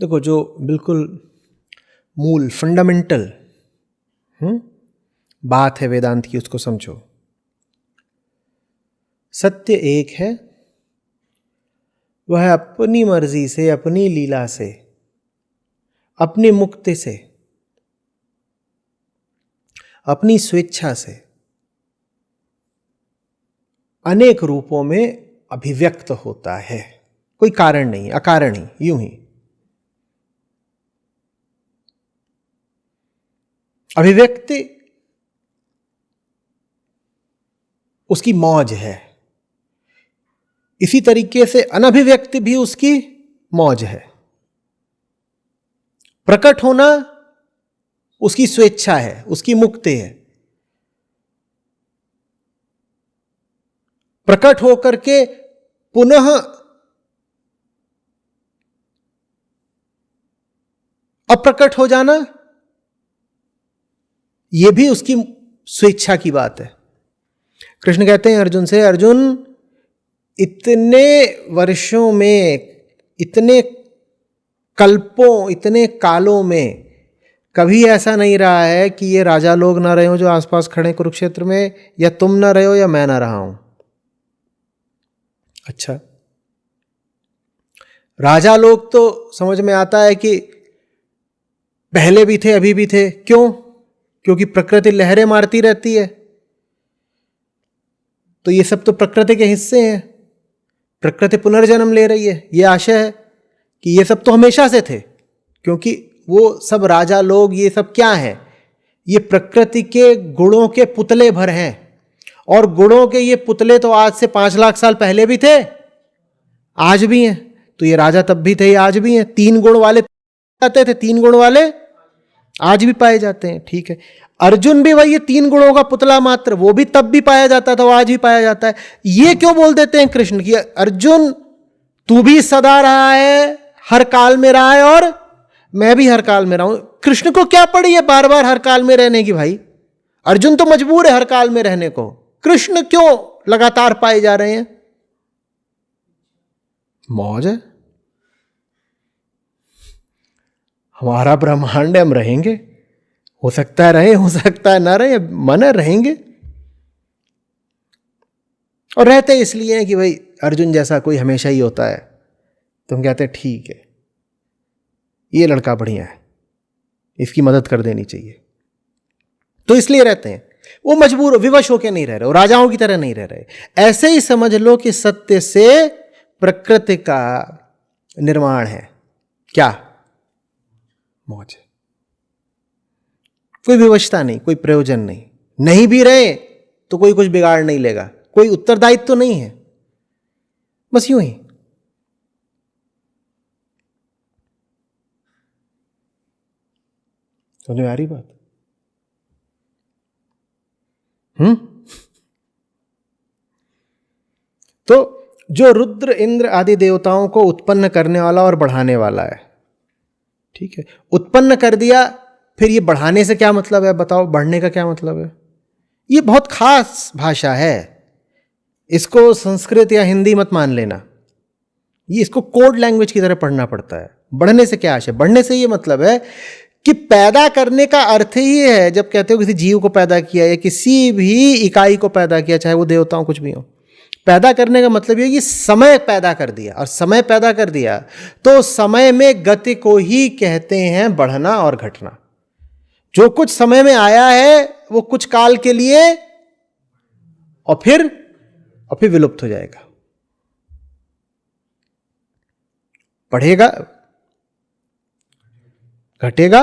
देखो, जो बिल्कुल मूल फंडामेंटल बात है वेदांत की, उसको समझो। सत्य एक है, वह अपनी मर्जी से, अपनी लीला से, अपनी मुक्ति से, अपनी स्वेच्छा से अनेक रूपों में अभिव्यक्त होता है। कोई कारण नहीं, अकारण ही, यूं ही अभिव्यक्ति उसकी मौज है। इसी तरीके से अनभिव्यक्ति भी उसकी मौज है। प्रकट होना उसकी स्वेच्छा है, उसकी मुक्ति है। प्रकट होकर के पुनः अप्रकट हो जाना, यह भी उसकी स्वेच्छा की बात है। कृष्ण कहते हैं अर्जुन से, अर्जुन इतने वर्षों में, इतने कल्पों, इतने कालों में कभी ऐसा नहीं रहा है कि ये राजा लोग ना रहे हो जो आसपास खड़े कुरुक्षेत्र में, या तुम ना रहे हो या मैं ना रहा हूं। अच्छा, राजा लोग तो समझ में आता है कि पहले भी थे, अभी भी थे। क्यों? क्योंकि प्रकृति लहरें मारती रहती है, तो ये सब तो प्रकृति के हिस्से हैं। प्रकृति पुनर्जन्म ले रही है, ये आशय है कि ये सब तो हमेशा से थे, क्योंकि वो सब राजा लोग, ये सब क्या है? ये प्रकृति के गुणों के पुतले भर हैं। और गुणों के ये पुतले तो आज से 5 लाख साल पहले भी थे, आज भी हैं। तो ये राजा तब भी थे, ये आज भी हैं। 3 गुण वाले आते थे, 3 गुण वाले आज भी पाए जाते हैं। ठीक है, अर्जुन भी वही 3 गुणों का पुतला मात्र, वो भी तब भी पाया जाता था, वो आज भी पाया जाता है। ये क्यों बोल देते हैं कृष्ण कि अर्जुन तू भी सदा रहा है, हर काल में रहा है, और मैं भी हर काल में रहा हूं। कृष्ण को क्या पड़ी है बार बार हर काल में रहने की? भाई अर्जुन तो मजबूर है हर काल में रहने को, कृष्ण क्यों लगातार पाए जा रहे हैं? मौज है, हमारा ब्रह्मांड है, हम रहेंगे। हो सकता है रहे, हो सकता है ना रहे, मन रहेंगे। और रहते इसलिए हैं कि भाई अर्जुन जैसा कोई हमेशा ही होता है, तो हम कहते हैं ठीक है, ये लड़का बढ़िया है, इसकी मदद कर देनी चाहिए, तो इसलिए रहते हैं। वो मजबूर, विवश होकर नहीं रह रहे, वो राजाओं की तरह नहीं रह रहे। ऐसे ही समझ लो कि सत्य से प्रकृति का निर्माण है। क्या? मौज। कोई विवशता नहीं, कोई प्रयोजन नहीं। नहीं भी रहे तो कोई कुछ बिगाड़ नहीं लेगा, कोई उत्तरदायित्व तो नहीं है, बस यूं ही। समझ में आ रही बात? तो जो रुद्र, इंद्र आदि देवताओं को उत्पन्न करने वाला और बढ़ाने वाला है, ठीक है, उत्पन्न कर दिया, फिर ये बढ़ाने से क्या मतलब है? बताओ, बढ़ने का क्या मतलब है? ये बहुत खास भाषा है, इसको संस्कृत या हिंदी मत मान लेना, ये इसको कोड लैंग्वेज की तरह पढ़ना पड़ता है। बढ़ने से क्या आशय? बढ़ने से ये मतलब है कि पैदा करने का अर्थ ही है, जब कहते हो किसी जीव को पैदा किया या किसी भी इकाई को पैदा किया, चाहे वो देवताओं कुछ भी हो, पैदा करने का मतलब ये कि समय पैदा कर दिया। और समय पैदा कर दिया तो समय में गति को ही कहते हैं बढ़ना और घटना। जो कुछ समय में आया है वो कुछ काल के लिए और फिर विलुप्त हो जाएगा, बढ़ेगा, घटेगा,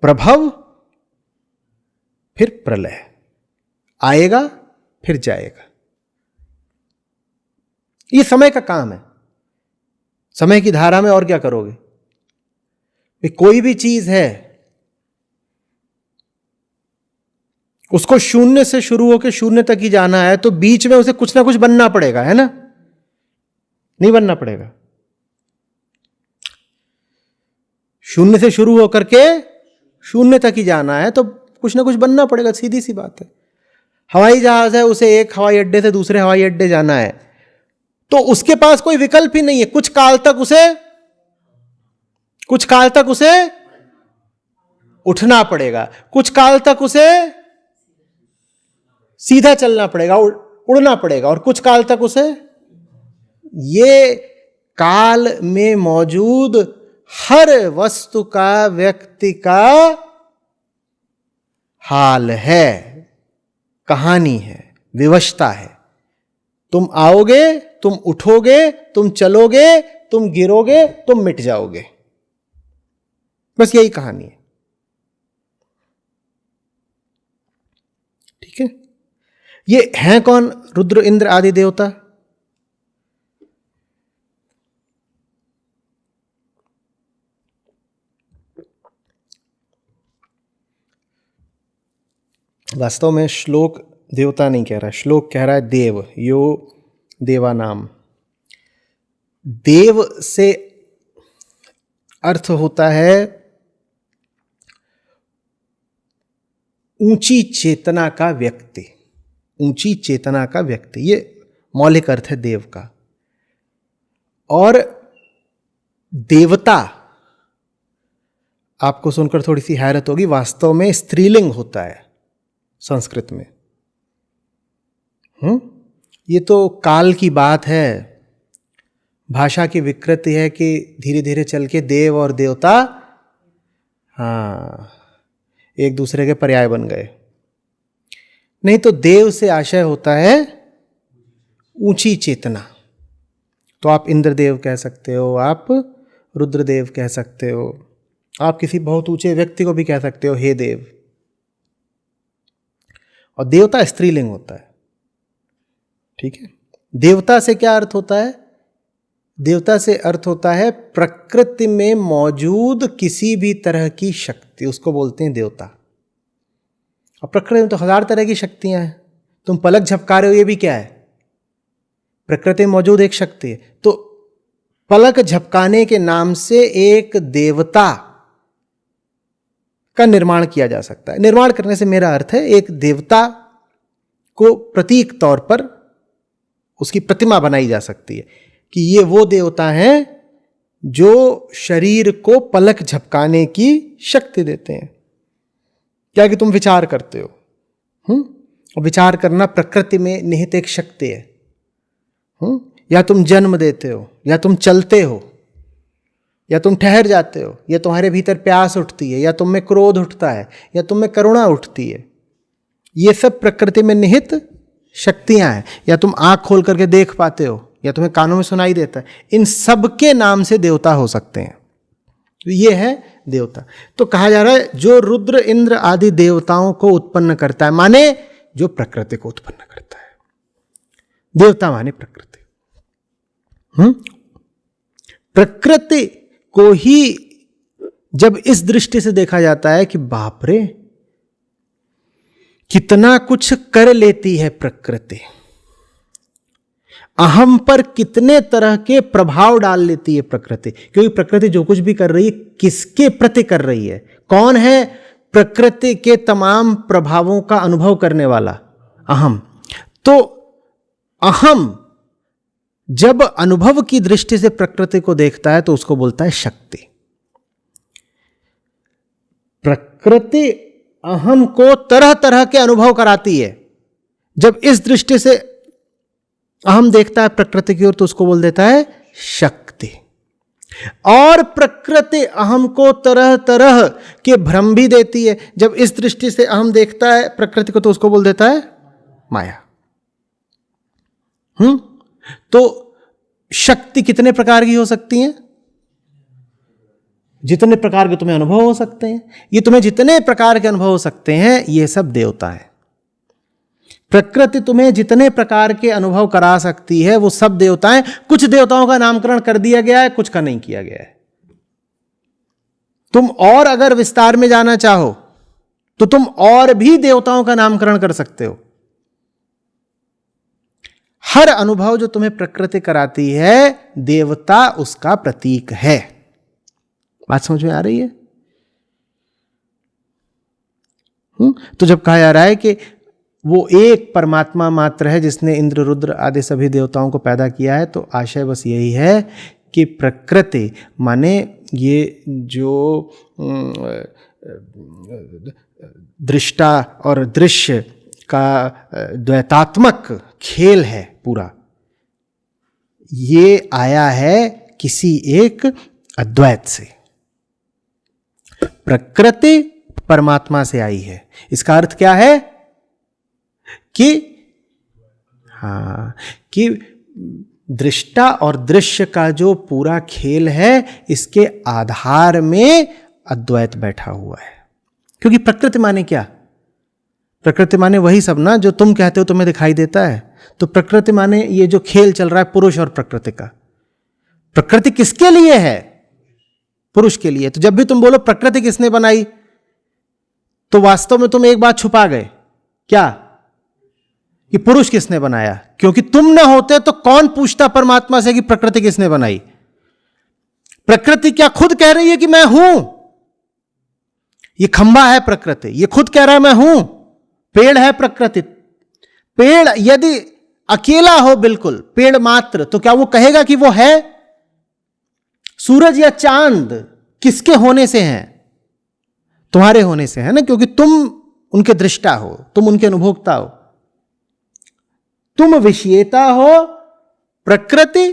प्रभव, फिर प्रलय, आएगा फिर जाएगा। ये समय का काम है। समय की धारा में और क्या करोगे? कोई भी चीज है, उसको शून्य से शुरू होकर शून्य तक ही जाना है, तो बीच में उसे कुछ ना कुछ बनना पड़ेगा, है ना? नहीं बनना पड़ेगा? शून्य से शुरू होकर के शून्य तक ही जाना है, तो कुछ ना कुछ बनना पड़ेगा, सीधी सी बात है। हवाई जहाज है, उसे एक हवाई अड्डे से दूसरे हवाई अड्डे जाना है, तो उसके पास कोई विकल्प ही नहीं है। कुछ काल तक उसे उठना पड़ेगा, कुछ काल तक उसे सीधा चलना पड़ेगा, उड़ना पड़ेगा, और कुछ काल तक उसे, ये काल में मौजूद हर वस्तु का व्यक्ति का हाल है, कहानी है, विवशता है। तुम आओगे, तुम उठोगे, तुम चलोगे, तुम गिरोगे, तुम मिट जाओगे, बस यही कहानी है। ठीक है। ये हैं कौन? रुद्र, इंद्र आदि देवता। वास्तव में श्लोक देवता नहीं कह रहा है, श्लोक कह रहा है देव, यो देवा नाम। देव से अर्थ होता है ऊंची चेतना का व्यक्ति, ऊंची चेतना का व्यक्ति, ये मौलिक अर्थ है देव का। और देवता, आपको सुनकर थोड़ी सी हैरत होगी, वास्तव में स्त्रीलिंग होता है संस्कृत में। ये तो काल की बात है, भाषा की विकृति है कि धीरे धीरे चल के देव और देवता एक दूसरे के पर्याय बन गए। नहीं तो देव से आशय होता है ऊंची चेतना। तो आप इंद्रदेव कह सकते हो, आप रुद्रदेव कह सकते हो, आप किसी बहुत ऊंचे व्यक्ति को भी कह सकते हो हे देव। और देवता स्त्रीलिंग होता है। ठीक है। देवता से क्या अर्थ होता है? देवता से अर्थ होता है प्रकृति में मौजूद किसी भी तरह की शक्ति, उसको बोलते हैं देवता। और प्रकृति में तो 1000 तरह की शक्तियां हैं। तुम पलक झपका रहे हो, ये भी क्या है? प्रकृति में मौजूद एक शक्ति है। तो पलक झपकाने के नाम से एक देवता का निर्माण किया जा सकता है। निर्माण करने से मेरा अर्थ है एक देवता को प्रतीक तौर पर उसकी प्रतिमा बनाई जा सकती है कि ये वो देवता हैं जो शरीर को पलक झपकाने की शक्ति देते हैं। क्या कि तुम विचार करते हो, और विचार करना प्रकृति में निहित एक शक्ति है। या तुम जन्म देते हो, या तुम चलते हो, या तुम ठहर जाते हो, या तुम्हारे भीतर प्यास उठती है, या तुम में क्रोध उठता है, या तुम में करुणा उठती है। ये सब प्रकृति में निहित शक्तियां हैं। या तुम आंख खोल करके देख पाते हो, या तुम्हें कानों में सुनाई देता है। इन सब के नाम से देवता हो सकते हैं। तो ये है देवता। तो कहा जा रहा है जो रुद्र इंद्र आदि देवताओं को उत्पन्न करता है, माने जो प्रकृति को उत्पन्न करता है। देवता माने प्रकृति। प्रकृति को ही जब इस दृष्टि से देखा जाता है कि बाप रे कितना कुछ कर लेती है प्रकृति, अहम पर कितने तरह के प्रभाव डाल लेती है प्रकृति। क्योंकि प्रकृति जो कुछ भी कर रही है किसके प्रति कर रही है? कौन है प्रकृति के तमाम प्रभावों का अनुभव करने वाला? अहम। तो अहम जब अनुभव की दृष्टि से प्रकृति को देखता है तो उसको बोलता है शक्ति। प्रकृति अहम को तरह तरह के अनुभव कराती है। जब इस दृष्टि से अहम देखता है प्रकृति की ओर तो उसको बोल देता है शक्ति। और प्रकृति अहम को तरह तरह के भ्रम भी देती है। जब इस दृष्टि से अहम देखता है प्रकृति को तो उसको बोल देता है माया। तो शक्ति कितने प्रकार की हो सकती है? जितने प्रकार के तुम्हें अनुभव हो सकते हैं। ये तुम्हें जितने प्रकार के अनुभव हो सकते हैं ये सब देवता है। प्रकृति तुम्हें जितने प्रकार के अनुभव करा सकती है वो सब देवता हैं। कुछ देवताओं का नामकरण कर दिया गया है, कुछ का नहीं किया गया है। तुम और अगर विस्तार में जाना चाहो तो तुम और भी देवताओं का नामकरण कर सकते हो। हर अनुभव जो तुम्हें प्रकृति कराती है देवता उसका प्रतीक है। बात समझ में आ रही है? तो जब कहा जा रहा है कि वो एक परमात्मा मात्र है जिसने इंद्र रुद्र आदि सभी देवताओं को पैदा किया है। तो आशय बस यही है कि प्रकृति माने ये जो दृष्टा और दृश्य का द्वैतात्मक खेल है पूरा, ये आया है किसी एक अद्वैत से। प्रकृति परमात्मा से आई है। इसका अर्थ क्या है कि कि दृष्टा और दृश्य का जो पूरा खेल है, इसके आधार में अद्वैत बैठा हुआ है। क्योंकि प्रकृति माने क्या? प्रकृति माने वही सब ना जो तुम कहते हो तुम्हें दिखाई देता है। तो प्रकृति माने ये जो खेल चल रहा है पुरुष और प्रकृति का। प्रकृति किसके लिए है? पुरुष के लिए। तो जब भी तुम बोलो प्रकृति किसने बनाई, तो वास्तव में तुम एक बात छुपा गए। क्या? कि पुरुष किसने बनाया। क्योंकि तुम ना होते तो कौन पूछता परमात्मा से कि प्रकृति किसने बनाई। प्रकृति क्या खुद कह रही है कि मैं हूं? ये खंबा है प्रकृति, ये खुद कह रहा है मैं हूं। पेड़ है प्रकृति। पेड़ यदि अकेला हो, बिल्कुल पेड़ मात्र, तो क्या वो कहेगा कि वो है? सूरज या चांद किसके होने से हैं? तुम्हारे होने से है ना, क्योंकि तुम उनके दृष्टा हो, तुम उनके अनुभोक्ता हो, तुम विषयता हो, प्रकृति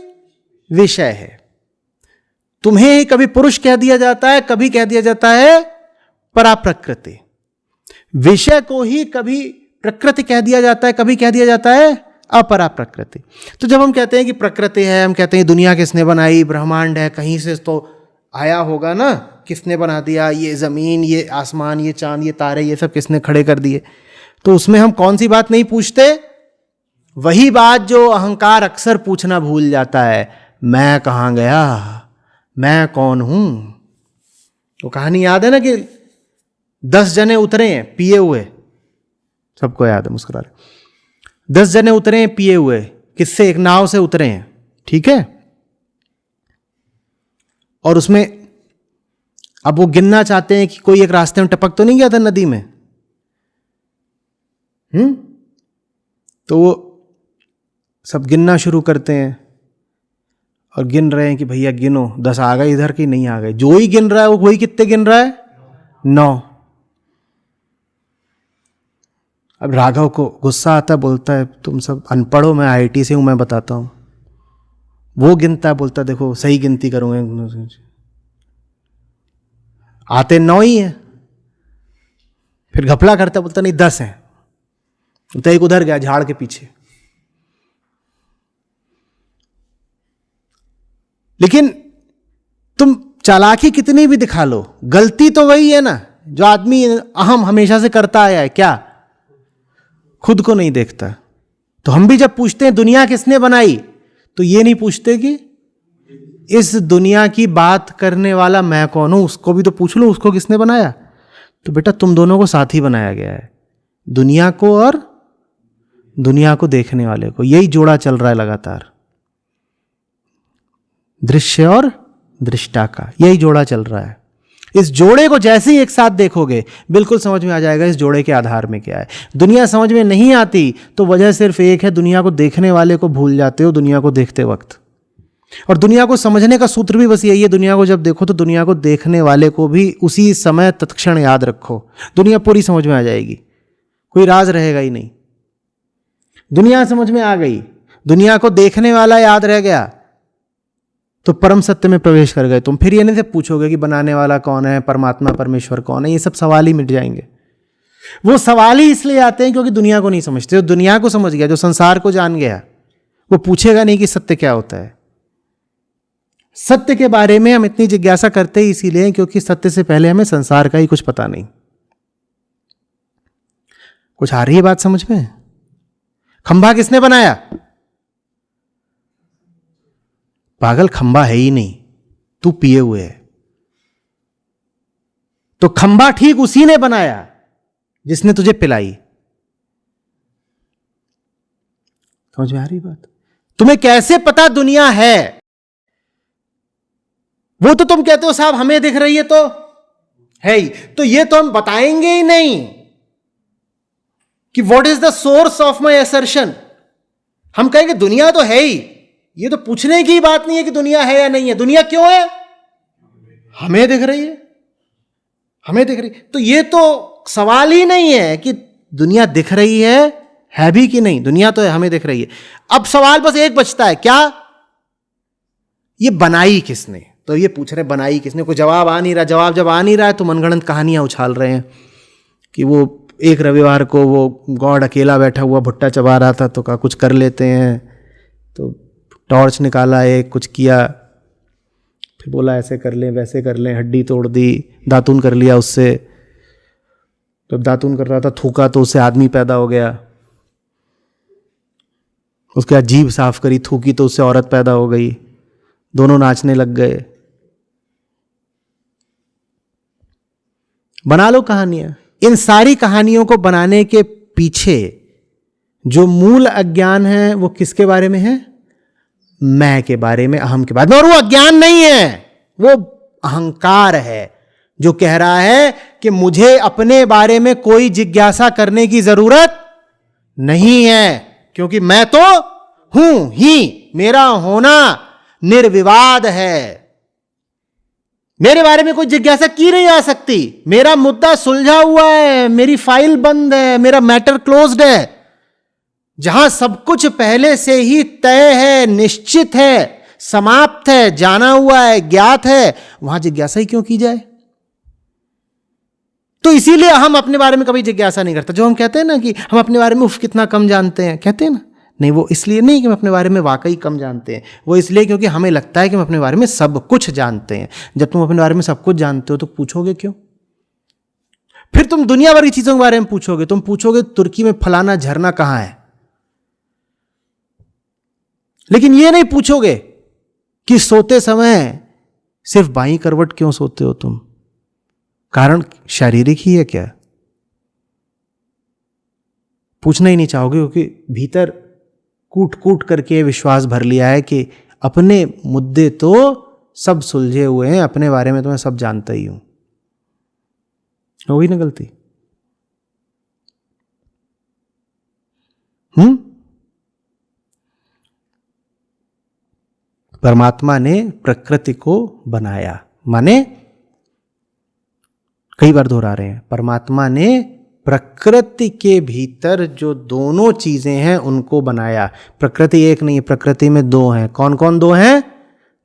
विषय है। तुम्हें ही कभी पुरुष कह दिया जाता है, कभी कह दिया जाता है पराप्रकृति। विषय को ही कभी प्रकृति कह दिया जाता है, कभी कह दिया जाता है अपरा प्रकृति। तो जब हम कहते हैं कि प्रकृति है, हम कहते हैं दुनिया किसने बनाई, ब्रह्मांड है, कहीं से तो आया होगा ना, किसने बना दिया, ये जमीन, ये आसमान, ये चांद, ये तारे, ये सब किसने खड़े कर दिए। तो उसमें हम कौन सी बात नहीं पूछते? वही बात जो अहंकार अक्सर पूछना भूल जाता है, मैं कहां गया, मैं कौन हूं। तो कहानी याद है ना कि 10 जने उतरे हैं पिए हुए, सबको याद है, मुस्कुरा रहे। 10 जने उतरे हैं पिए हुए, किससे? एक नाव से उतरे हैं, ठीक है। और उसमें अब वो गिनना चाहते हैं कि कोई एक रास्ते में टपक तो नहीं गया था नदी में। तो वो सब गिनना शुरू करते हैं और गिन रहे हैं कि भैया गिनो, 10 आ गए इधर की, नहीं आ गए। जो ही गिन रहा है वो वही कितने गिन रहा है? 9। अब राघव को गुस्सा आता है, बोलता है तुम सब अनपढ़ हो, मैं IIT से हूं, मैं बताता हूं। वो गिनता है, बोलता देखो सही गिनती करूंगा, आते 9 ही है। फिर घपला करता, बोलता नहीं 10 है। तो एक उधर गया झाड़ के पीछे। लेकिन तुम चालाकी कितनी भी दिखा लो, गलती तो वही है ना जो आदमी अहम हमेशा से करता आया है। क्या? खुद को नहीं देखता। तो हम भी जब पूछते हैं दुनिया किसने बनाई, तो ये नहीं पूछते कि इस दुनिया की बात करने वाला मैं कौन हूं। उसको भी तो पूछ लो, उसको किसने बनाया। तो बेटा तुम दोनों को साथ ही बनाया गया है, दुनिया को और दुनिया को देखने वाले को। यही जोड़ा चल रहा है लगातार, दृश्य और दृष्टा का यही जोड़ा चल रहा है। इस जोड़े को जैसे ही एक साथ देखोगे बिल्कुल समझ में आ जाएगा इस जोड़े के आधार में क्या है। दुनिया समझ में नहीं आती तो वजह सिर्फ एक है, दुनिया को देखने वाले को भूल जाते हो दुनिया को देखते वक्त। और दुनिया को समझने का सूत्र भी बस यही है, दुनिया को जब देखो तो दुनिया को देखने वाले को भी उसी समय तत्क्षण याद रखो, दुनिया पूरी समझ में आ जाएगी, कोई राज रहेगा ही नहीं। दुनिया समझ में आ गई, दुनिया को देखने वाला याद रह गया, तो परम सत्य में प्रवेश कर गए तुम। फिर ये नहीं से पूछोगे कि बनाने वाला कौन है, परमात्मा परमेश्वर कौन है, ये सब सवाल ही मिट जाएंगे। वो सवाल ही इसलिए आते हैं क्योंकि दुनिया को नहीं समझते। जो दुनिया को समझ गया, जो संसार को जान गया, वो पूछेगा नहीं कि सत्य क्या होता है। सत्य के बारे में हम इतनी जिज्ञासा करते ही इसीलिए क्योंकि सत्य से पहले हमें संसार का ही कुछ पता नहीं। कुछ आ रही है बात समझ में? खंभा किसने बनाया? पागल, खंबा है ही नहीं, तू पिए हुए है। तो खंबा ठीक उसी ने बनाया जिसने तुझे पिलाई। समझ में आ रही बात? तुम्हें कैसे पता दुनिया है? वो तो तुम कहते हो साहब हमें दिख रही है तो है ही, तो ये तो हम बताएंगे ही नहीं कि what is the source of my assertion. हम कहेंगे दुनिया तो है ही, ये तो पूछने की बात नहीं है कि दुनिया है या नहीं है। दुनिया क्यों है? हमें दिख रही है, हमें दिख रही। तो ये तो सवाल ही नहीं है कि दुनिया दिख रही है भी कि नहीं, दुनिया तो है, हमें दिख रही है। अब सवाल बस एक बचता है, क्या? ये बनाई किसने? तो ये पूछ रहे बनाई किसने, कोई जवाब आ नहीं रहा। जवाब जब आ नहीं रहा है तो मनगढ़ंत कहानियां उछाल रहे हैं कि वो एक रविवार को वो गॉड अकेला बैठा हुआ भुट्टा चबा रहा था, तो कहा कुछ कर लेते हैं, तो टॉर्च निकाला, एक कुछ किया, फिर बोला ऐसे कर लें वैसे कर लें, हड्डी तोड़ दी, दातून कर लिया उससे। तो दातून कर रहा था, थूका तो उससे आदमी पैदा हो गया। उसके बाद जीभ साफ करी, थूकी तो उससे औरत पैदा हो गई। दोनों नाचने लग गए। बना लो कहानियां। इन सारी कहानियों को बनाने के पीछे जो मूल अज्ञान है वो किसके बारे में है? मैं के बारे में, अहम के बारे में। और वो अज्ञान नहीं है, वो अहंकार है जो कह रहा है कि मुझे अपने बारे में कोई जिज्ञासा करने की जरूरत नहीं है, क्योंकि मैं तो हूं ही, मेरा होना निर्विवाद है। मेरे बारे में कोई जिज्ञासा की नहीं जा सकती। मेरा मुद्दा सुलझा हुआ है, मेरी फाइल बंद है, मेरा मैटर क्लोज्ड है। जहां सब कुछ पहले से ही तय है, निश्चित है, समाप्त है, जाना हुआ है, ज्ञात है, वहां जिज्ञासा ही क्यों की जाए? तो इसीलिए हम अपने बारे में कभी जिज्ञासा नहीं करते। जो हम कहते हैं ना कि हम अपने बारे में उफ कितना कम जानते हैं, कहते हैं ना, नहीं, वो इसलिए नहीं कि हम अपने बारे में वाकई कम जानते हैं, वो इसलिए क्योंकि हमें लगता है कि हम अपने बारे में सब कुछ जानते हैं। जब तुम अपने बारे में सब कुछ जानते हो तो पूछोगे क्यों? फिर तुम दुनिया भर की चीजों के बारे में पूछोगे। तुम पूछोगे तुर्की में फलाना झरना कहां है, लेकिन ये नहीं पूछोगे कि सोते समय सिर्फ बाईं करवट क्यों सोते हो तुम। कारण शारीरिक ही है क्या? पूछना ही नहीं चाहोगे, क्योंकि भीतर कूट कूट करके विश्वास भर लिया है कि अपने मुद्दे तो सब सुलझे हुए हैं, अपने बारे में तो मैं सब जानता ही हूं। हो गई ना गलती? परमात्मा ने प्रकृति को बनाया, माने कई बार दोहरा रहे हैं, परमात्मा ने प्रकृति के भीतर जो दोनों चीजें हैं उनको बनाया। प्रकृति एक नहीं है, प्रकृति में दो हैं। कौन कौन दो हैं?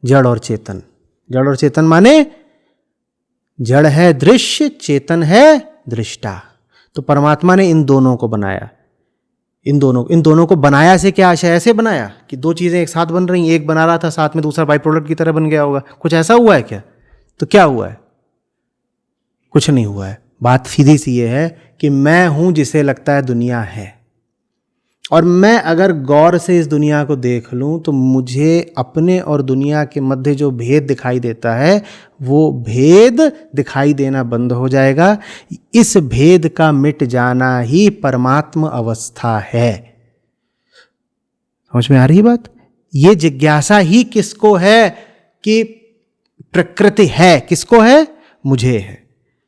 जड़ और चेतन। जड़ और चेतन माने जड़ है दृश्य, चेतन है दृष्टा। तो परमात्मा ने इन दोनों को बनाया। इन दोनों को बनाया से क्या आशय? ऐसे बनाया कि दो चीजें एक साथ बन रही, एक बना रहा था साथ में दूसरा बाई प्रोडक्ट की तरह बन गया होगा। कुछ ऐसा हुआ है क्या? तो क्या हुआ है? कुछ नहीं हुआ है। बात सीधी सी ये है कि मैं हूं जिसे लगता है दुनिया है, और मैं अगर गौर से इस दुनिया को देख लूं तो मुझे अपने और दुनिया के मध्य जो भेद दिखाई देता है वो भेद दिखाई देना बंद हो जाएगा। इस भेद का मिट जाना ही परमात्म अवस्था है। समझ में आ रही बात? ये जिज्ञासा ही किसको है कि प्रकृति है, किसको है? मुझे है।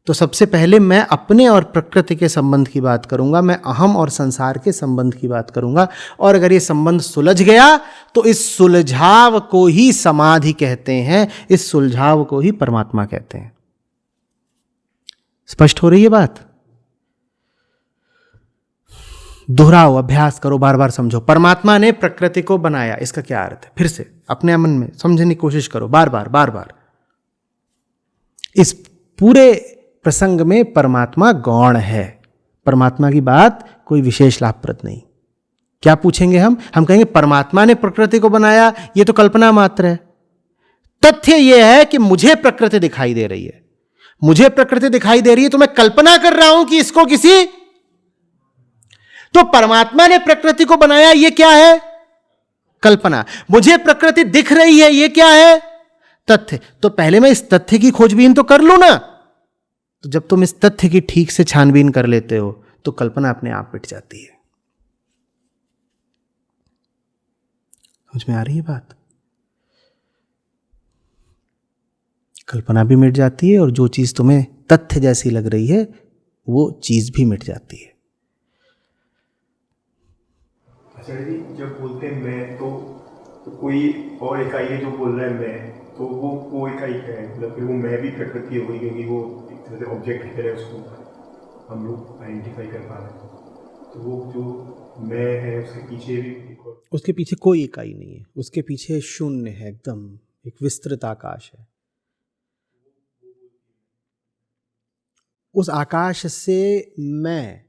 तो सबसे पहले मैं अपने और प्रकृति के संबंध की बात करूंगा, मैं अहम और संसार के संबंध की बात करूंगा। और अगर ये संबंध सुलझ गया तो इस सुलझाव को ही समाधि कहते हैं, इस सुलझाव को ही परमात्मा कहते हैं। स्पष्ट हो रही है बात? दोहराओ, अभ्यास करो, बार बार समझो। परमात्मा ने प्रकृति को बनाया, इसका क्या अर्थ है? फिर से अपने मन में समझने की कोशिश करो, बार बार। इस पूरे प्रसंग में परमात्मा गौण है। परमात्मा की बात कोई विशेष लाभप्रद नहीं। क्या पूछेंगे हम कहेंगे परमात्मा ने प्रकृति को बनाया, ये तो कल्पना मात्र है। तथ्य यह है कि मुझे प्रकृति दिखाई दे रही है। मुझे प्रकृति दिखाई दे रही है तो मैं कल्पना कर रहा हूं कि इसको किसी, तो परमात्मा ने प्रकृति को बनाया, ये क्या है? कल्पना। मुझे प्रकृति दिख रही है, ये क्या है? तथ्य। तो पहले मैं इस तथ्य की खोजबीन तो कर लूं ना। तो जब तुम इस तथ्य की ठीक से छानबीन कर लेते हो तो कल्पना अपने आप मिट जाती है। समझ में आ रही है बात? कल्पना भी मिट जाती है और जो चीज तुम्हें तथ्य जैसी लग रही है वो चीज भी मिट जाती है। आचार्य जी जब बोलते हैं मैं तो कोई और इकाई है जो बोल रहा है मैं, तो वो इकाई क्या है? मतलब फिर वो मैं भी प्रकृति हो गई, क्योंकि वो एक तरह से ऑब्जेक्ट की तरह उसको हम लोग आइडेंटिफाई कर पा रहे हैं। तो वो जो मैं है उसके पीछे भी एक और, उसके पीछे कोई इकाई नहीं है, उसके पीछे शून्य है, एकदम एक विस्तृत आकाश है। उस आकाश से मैं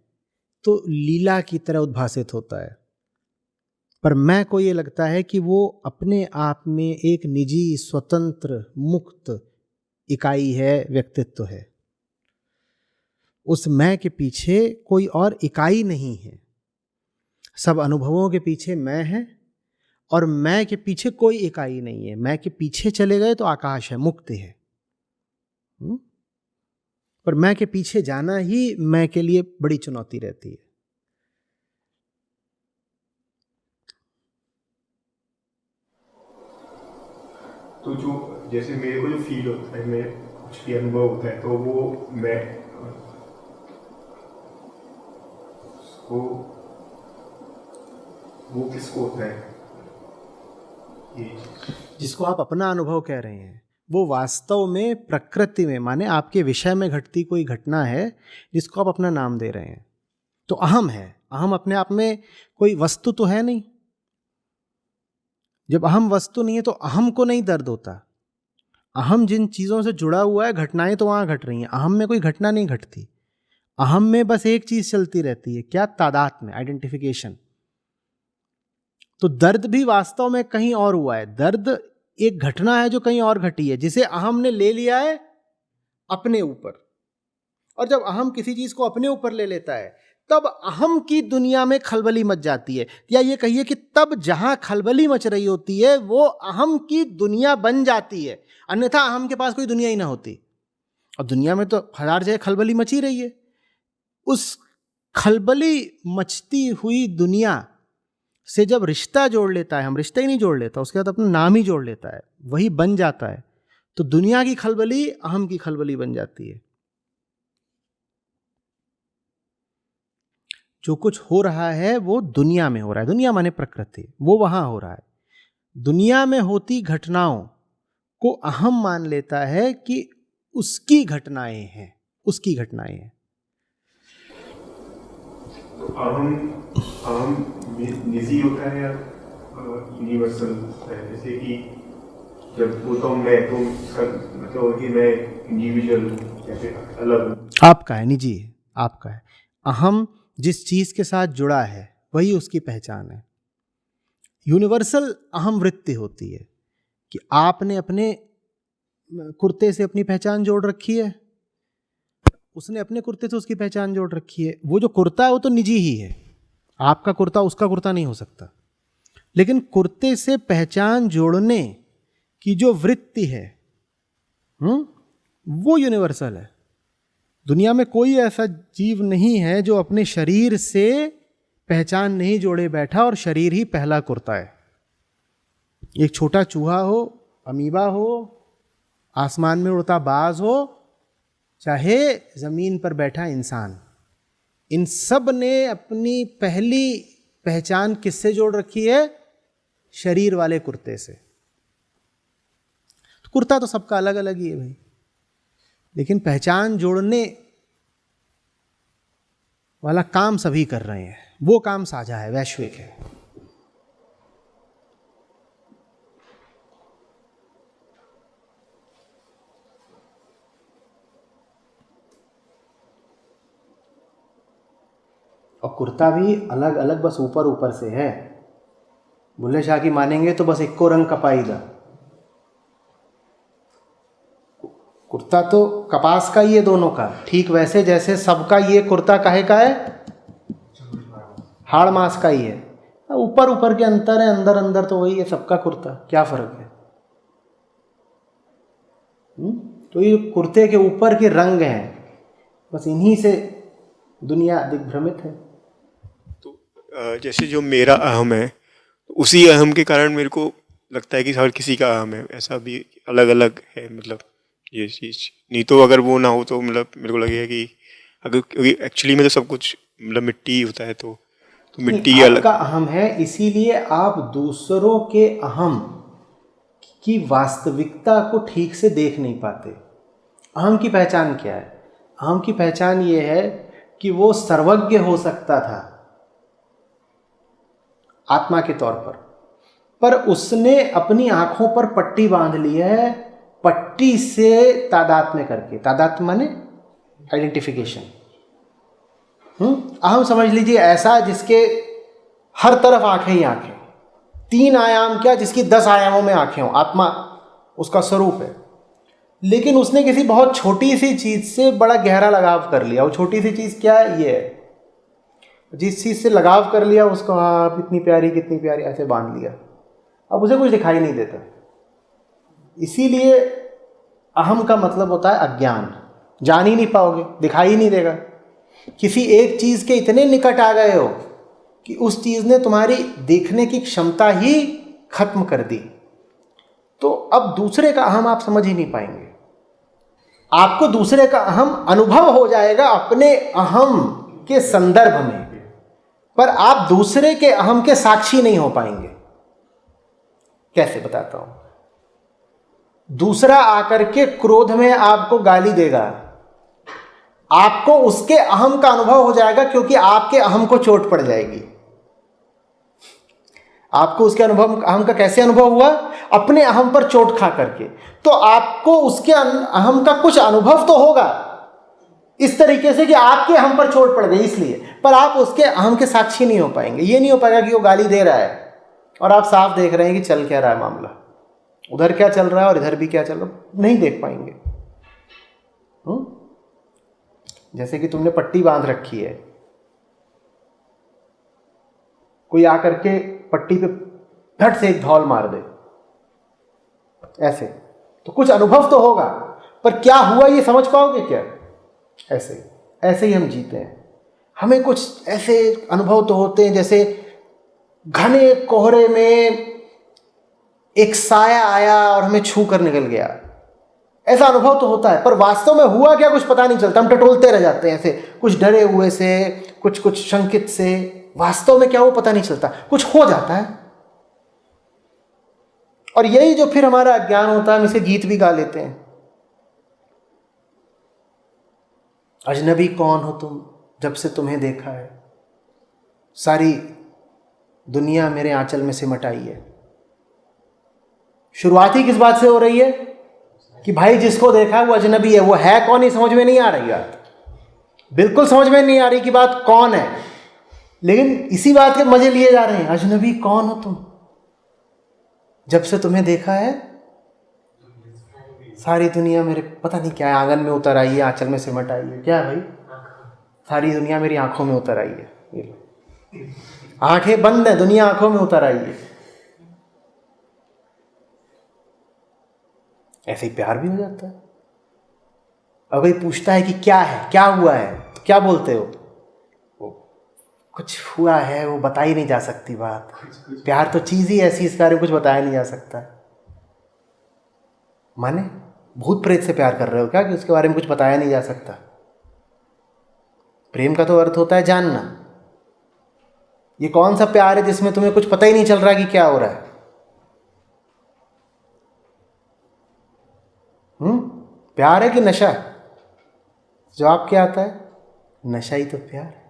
तो लीला की तरह उद्भासित होता है, पर मैं को ये लगता है कि वो अपने आप में एक निजी, स्वतंत्र, मुक्त इकाई है, व्यक्तित्व है। उस मैं के पीछे कोई और इकाई नहीं है। सब अनुभवों के पीछे मैं है, और मैं के पीछे कोई इकाई नहीं है। मैं के पीछे चले गए तो आकाश है, मुक्त है। पर मैं के पीछे जाना ही मैं के लिए बड़ी चुनौती रहती है। तो जो जैसे मेरे को जो फील होता है, मैं कुछ भी अनुभव होता है, तो वो मैं वो किसको होता है? ये जिसको आप अपना अनुभव कह रहे हैं वो वास्तव में प्रकृति में, माने आपके विषय में घटती कोई घटना है जिसको आप अपना नाम दे रहे हैं। तो अहम है। अहम अपने आप में कोई वस्तु तो है नहीं। जब अहम वस्तु नहीं है तो अहम को नहीं दर्द होता। अहम जिन चीजों से जुड़ा हुआ है, घटनाएं तो वहां घट रही हैं, अहम में कोई घटना नहीं घटती। अहम में बस एक चीज चलती रहती है, क्या? तादात्म्य, आइडेंटिफिकेशन। तो दर्द भी वास्तव में कहीं और हुआ है। दर्द एक घटना है जो कहीं और घटी है, जिसे अहम ने ले लिया है अपने ऊपर। और जब अहम किसी चीज को अपने ऊपर ले लेता है तब अहम की दुनिया में खलबली मच जाती है। या ये कहिए कि तब जहां खलबली मच रही होती है वो अहम की दुनिया बन जाती है, अन्यथा अहम के पास कोई दुनिया ही ना होती। और दुनिया में तो हजार जगह खलबली मची रही है। उस खलबली मचती हुई दुनिया से जब रिश्ता जोड़ लेता है, हम रिश्ता ही नहीं जोड़ लेता, उसके बाद अपना नाम ही जोड़ लेता है, वही बन जाता है, तो दुनिया की खलबली अहम की खलबली बन जाती है। जो कुछ हो रहा है वो दुनिया में हो रहा है। दुनिया माने प्रकृति, वो वहां हो रहा है। दुनिया में होती घटनाओं को अहम मान लेता है कि उसकी घटनाएं हैं, उसकी घटनाएं हैं। तो अहम निजी होता है या यूनिवर्सल है? जैसे कि जब बोलता हूँ मैं, तो उसका मतलब हो कि मैं इंडिविजुअल हूँ या फिर अलग हूँ? आपका है, निजी है, आपका है। अहम जिस चीज के साथ जुड़ा है वही उसकी पहचान है। यूनिवर्सल अहम वृत्ति होती है कि आपने अपने कुर्ते से अपनी पहचान जोड़ रखी है, उसने अपने कुर्ते से उसकी पहचान जोड़ रखी है। वो जो कुर्ता है वो तो निजी ही है, आपका कुर्ता उसका कुर्ता नहीं हो सकता। लेकिन कुर्ते से पहचान जोड़ने की जो वृत्ति है वो यूनिवर्सल है। दुनिया में कोई ऐसा जीव नहीं है जो अपने शरीर से पहचान नहीं जोड़े बैठा और शरीर ही पहला कुर्ता है। एक छोटा चूहा हो, अमीबा हो, आसमान में उड़ता बाज हो, चाहे जमीन पर बैठा इंसान, इन सब ने अपनी पहली पहचान किससे जोड़ रखी है? शरीर वाले कुर्ते से। तो कुर्ता तो सबका अलग अलग ही है भाई, लेकिन पहचान जोड़ने वाला काम सभी कर रहे हैं। वो काम साझा है, वैश्विक है। और कुर्ता भी अलग अलग, बस ऊपर ऊपर से है। बुल्ले शाह की मानेंगे तो बस इक्को रंग कपाईदा। कुर्ता तो कपास का ही है दोनों का, ठीक वैसे जैसे सबका ये कुर्ता काहे का है? हाड़ मास का ही है। ऊपर ऊपर के अंतर है, अंदर अंदर तो वही है सबका कुर्ता। क्या फर्क है? तो ये कुर्ते के ऊपर के रंग हैं, बस इन्हीं से दुनिया दिग्भ्रमित है। तो जैसे जो मेरा अहम है, उसी अहम के कारण मेरे को लगता है कि हर किसी का अहम है। ऐसा भी अलग अलग है, मतलब ये चीज़ नहीं तो अगर वो ना हो तो मतलब मेरे को लगेगा कि अगर एक्चुअली में तो सब कुछ मतलब मिट्टी ही होता है, तो तो मिट्टी अलग आपका अहम है, इसीलिए आप दूसरों के अहम की वास्तविकता को ठीक से देख नहीं पाते। अहम की पहचान क्या है? अहम की पहचान ये है कि वो सर्वज्ञ हो सकता था आत्मा के तौर पर उसने अपनी आंखों पर पट्टी बांध ली है, पट्टी से तादात्म्य करके। तादात्म्य माने आइडेंटिफिकेशन। अहम समझ लीजिए ऐसा जिसके हर तरफ आंखें ही आंखें, 3 आयाम क्या, जिसकी 10 आयामों में आंखें हों। आत्मा उसका स्वरूप है, लेकिन उसने किसी बहुत छोटी सी चीज से बड़ा गहरा लगाव कर लिया। वो छोटी सी चीज क्या है? ये है। जिस चीज से लगाव कर लिया उसको, आप इतनी प्यारी कितनी प्यारी, ऐसे बांध लिया, अब उसे कुछ दिखाई नहीं देता। इसीलिए अहम का मतलब होता है अज्ञान। जान ही नहीं पाओगे, दिखाई ही नहीं देगा। किसी एक चीज के इतने निकट आ गए हो कि उस चीज ने तुम्हारी देखने की क्षमता ही खत्म कर दी, तो अब दूसरे का अहम आप समझ ही नहीं पाएंगे। आपको दूसरे का अहम अनुभव हो जाएगा अपने अहम के संदर्भ में, पर आप दूसरे के अहम के साक्षी नहीं हो पाएंगे। कैसे बताता हूं। दूसरा आकर के क्रोध में आपको गाली देगा, आपको उसके अहम का अनुभव हो जाएगा, क्योंकि आपके अहम को चोट पड़ जाएगी। आपको उसके अहम का कैसे अनुभव हुआ? अपने अहम पर चोट खा करके। तो आपको उसके अहम का कुछ अनुभव तो होगा इस तरीके से कि आपके अहम पर चोट पड़ गई इसलिए, पर आप उसके अहम के साक्षी नहीं हो पाएंगे। ये नहीं हो पाएगा कि वो गाली दे रहा है और आप साफ देख रहे हैं कि चल क्या रहा है मामला, उधर क्या चल रहा है और इधर भी क्या चल रहा है, नहीं देख पाएंगे। जैसे कि तुमने पट्टी बांध रखी है, कोई आकर के पट्टी पे झट से एक धौल मार दे ऐसे, तो कुछ अनुभव तो होगा, पर क्या हुआ ये समझ पाओगे क्या? ऐसे ही हम जीते हैं। हमें कुछ ऐसे अनुभव तो होते हैं जैसे घने कोहरे में एक साया आया और हमें छू कर निकल गया, ऐसा अनुभव तो होता है, पर वास्तव में हुआ क्या कुछ पता नहीं चलता। हम टटोलते रह जाते हैं ऐसे, कुछ डरे हुए से, कुछ शंकित से। वास्तव में क्या वो पता नहीं चलता, कुछ हो जाता है। और यही जो फिर हमारा अज्ञान होता है, हम इसे गीत भी गा लेते हैं। अजनबी कौन हो तुम, जब से तुम्हें देखा है, सारी दुनिया मेरे आंचल में सिमट आई है। शुरुआत ही किस बात से हो रही है कि भाई जिसको देखा है वो अजनबी है। वो है कौन, ये समझ में नहीं आ रही बात, बिल्कुल समझ में नहीं आ रही कि बात कौन है, लेकिन इसी बात के मजे लिए जा रहे हैं। अजनबी कौन हो तुम, जब से तुम्हें देखा है, सारी दुनिया मेरे पता नहीं क्या है, आंगन में उतर आई है, आंचल में सिमट आई है। क्या है भाई? सारी दुनिया मेरी आंखों में उतर आई है। आंखें बंद है, दुनिया आंखों में उतर आई है। ऐसे ही प्यार भी हो जाता है। अब कोई पूछता है कि क्या है, क्या हुआ है, तो क्या बोलते हो? वो कुछ हुआ है, वो बताई नहीं जा सकती बात। प्यार तो चीज ही ऐसी, इस बारे में कुछ बताया नहीं जा सकता। माने भूत प्रेत से प्यार कर रहे हो क्या कि उसके बारे में कुछ बताया नहीं जा सकता? प्रेम का तो अर्थ होता है जानना। ये कौन सा प्यार है जिसमें तुम्हें कुछ पता ही नहीं चल रहा कि क्या हो रहा है? प्यार है कि नशा? जवाब क्या आता है? नशा ही तो प्यार है।